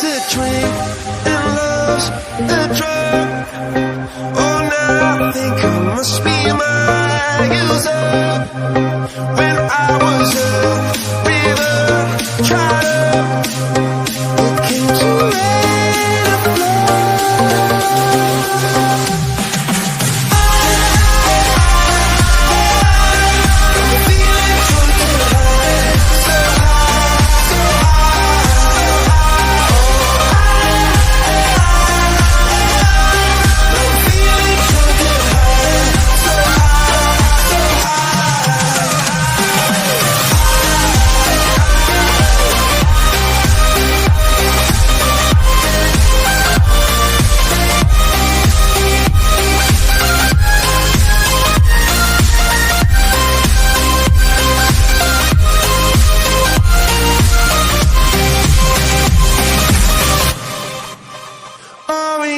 a drink and love's a drug. Oh, now I think I must be my user. When I was a river, tried up, it came to let it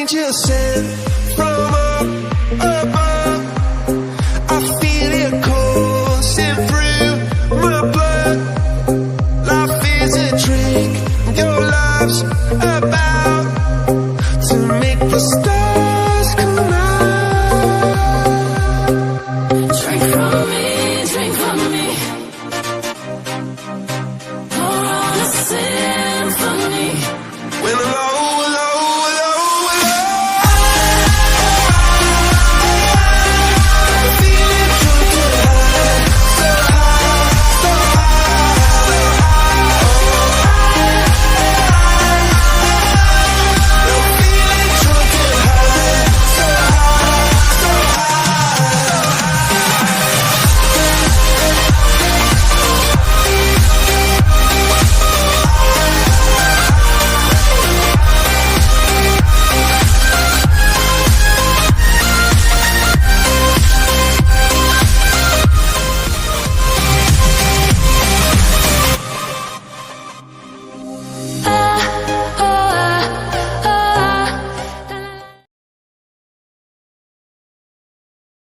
angel sent from up above. I feel it coursing through my blood. Life is a drink, your love's about to make the stars.